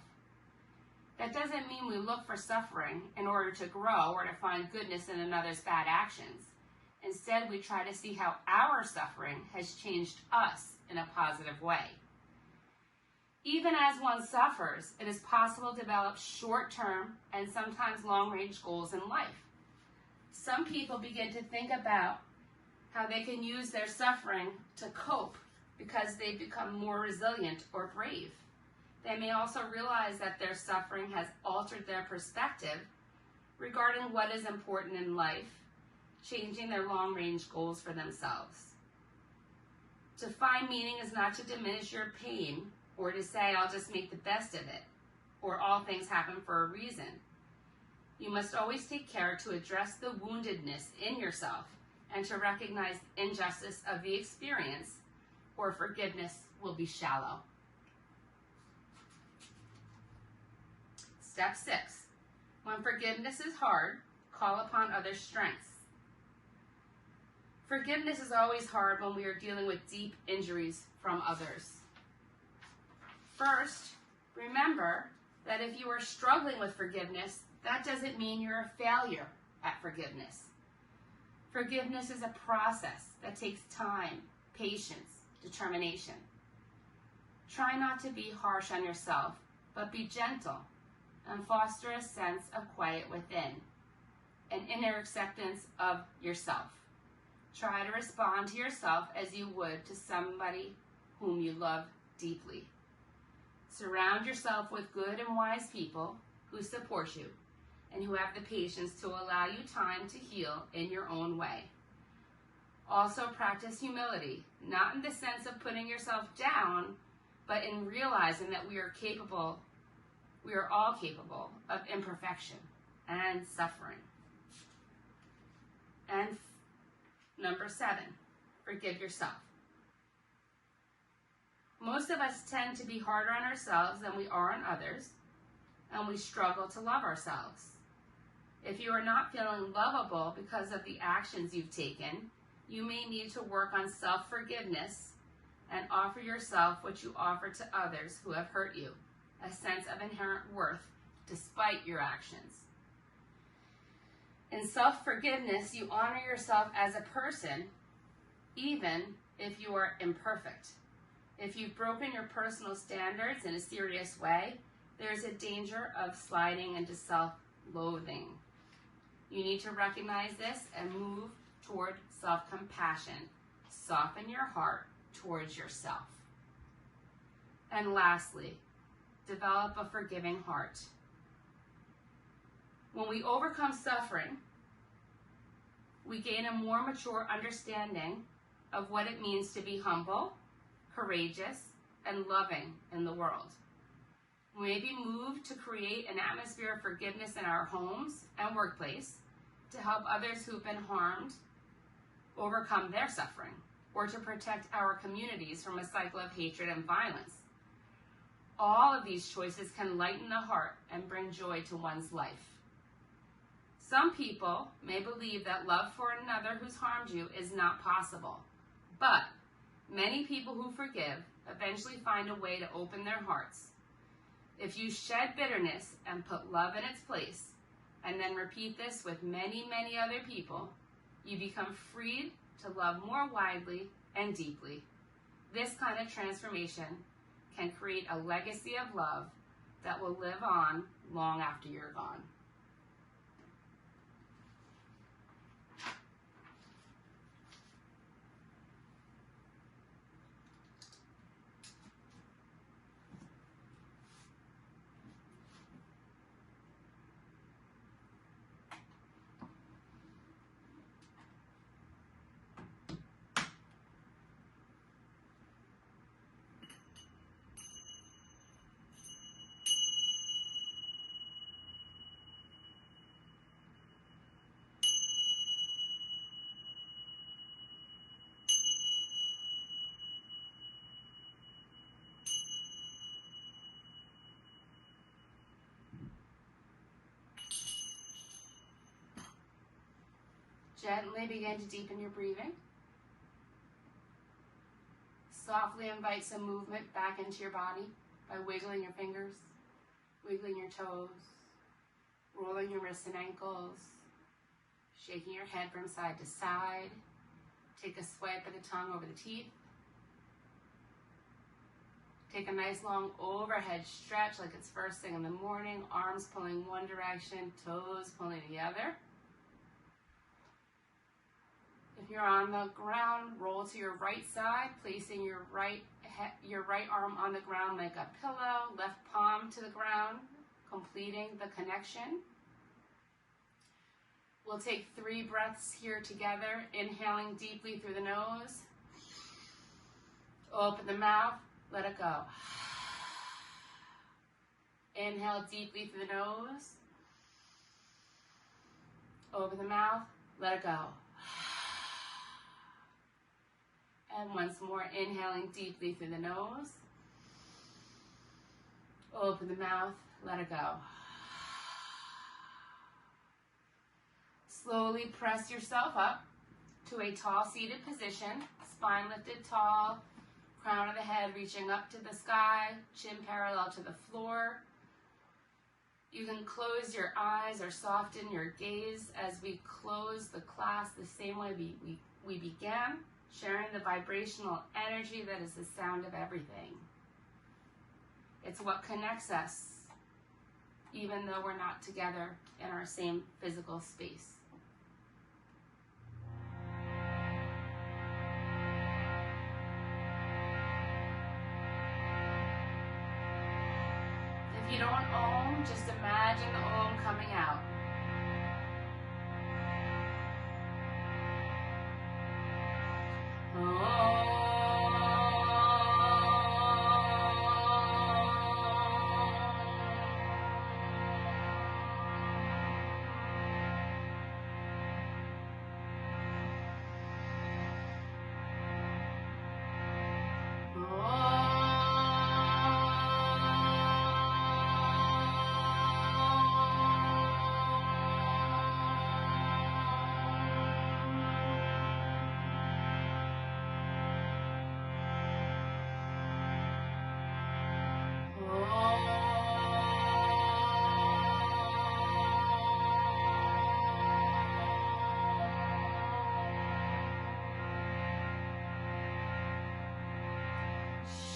That doesn't mean we look for suffering in order to grow or to find goodness in another's bad actions. Instead, we try to see how our suffering has changed us in a positive way. Even as one suffers, it is possible to develop short-term and sometimes long-range goals in life. Some people begin to think about how they can use their suffering to cope because they become more resilient or brave. They may also realize that their suffering has altered their perspective regarding what is important in life, changing their long-range goals for themselves. To find meaning is not to diminish your pain or to say, I'll just make the best of it, or all things happen for a reason. You must always take care to address the woundedness in yourself and to recognize injustice of the experience, or forgiveness will be shallow. Step 6. When forgiveness is hard, call upon others' strengths. Forgiveness is always hard when we are dealing with deep injuries from others. First, remember that if you are struggling with forgiveness, that doesn't mean you're a failure at forgiveness. Forgiveness is a process that takes time, patience, determination. Try not to be harsh on yourself, but be gentle and foster a sense of quiet within, an inner acceptance of yourself. Try to respond to yourself as you would to somebody whom you love deeply. Surround yourself with good and wise people who support you and who have the patience to allow you time to heal in your own way. Also practice humility, not in the sense of putting yourself down, but in realizing that we are all capable of imperfection and suffering. And number 7, forgive yourself. Most of us tend to be harder on ourselves than we are on others, and we struggle to love ourselves. If you are not feeling lovable because of the actions you've taken, you may need to work on self-forgiveness and offer yourself what you offer to others who have hurt you, a sense of inherent worth despite your actions. In self-forgiveness, you honor yourself as a person, even if you are imperfect. If you've broken your personal standards in a serious way, there's a danger of sliding into self-loathing. You need to recognize this and move toward self-compassion. Soften your heart towards yourself. And lastly, develop a forgiving heart. When we overcome suffering, we gain a more mature understanding of what it means to be humble, courageous, and loving in the world. We may be moved to create an atmosphere of forgiveness in our homes and workplace to help others who've been harmed overcome their suffering, or to protect our communities from a cycle of hatred and violence. All of these choices can lighten the heart and bring joy to one's life. Some people may believe that love for another who's harmed you is not possible, but many people who forgive eventually find a way to open their hearts. If you shed bitterness and put love in its place, and then repeat this with many, many other people, you become freed to love more widely and deeply. This kind of transformation can create a legacy of love that will live on long after you're gone. Gently begin to deepen your breathing. Softly invite some movement back into your body by wiggling your fingers, wiggling your toes, rolling your wrists and ankles, shaking your head from side to side. Take a swipe of the tongue over the teeth. Take a nice long overhead stretch like it's first thing in the morning, arms pulling one direction, toes pulling the other. If you're on the ground, roll to your right side, placing your right arm on the ground like a pillow, left palm to the ground, completing the connection. We'll take 3 breaths here together, inhaling deeply through the nose. Open the mouth, let it go. Inhale deeply through the nose. Open the mouth, let it go. And once more, inhaling deeply through the nose. Open the mouth, let it go. Slowly press yourself up to a tall seated position, spine lifted tall, crown of the head reaching up to the sky, chin parallel to the floor. You can close your eyes or soften your gaze as we close the class the same way we began, sharing the vibrational energy that is the sound of everything. It's what connects us, even though we're not together in our same physical space. If you don't Om, just imagine the Om coming out.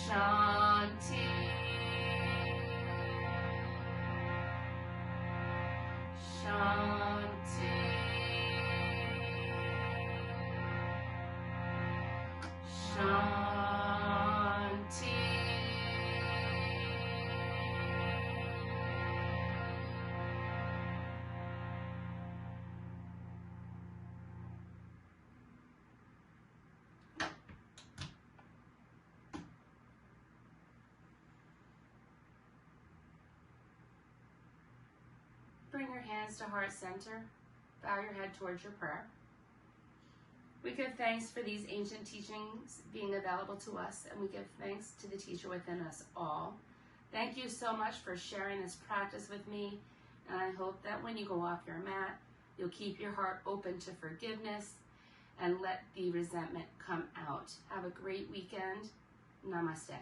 Shanti. Shanti. Shanti. Bring your hands to heart center. Bow your head towards your prayer. We give thanks for these ancient teachings being available to us, and we give thanks to the teacher within us all. Thank you so much for sharing this practice with me, and I hope that when you go off your mat, you'll keep your heart open to forgiveness and let the resentment come out. Have a great weekend. Namaste.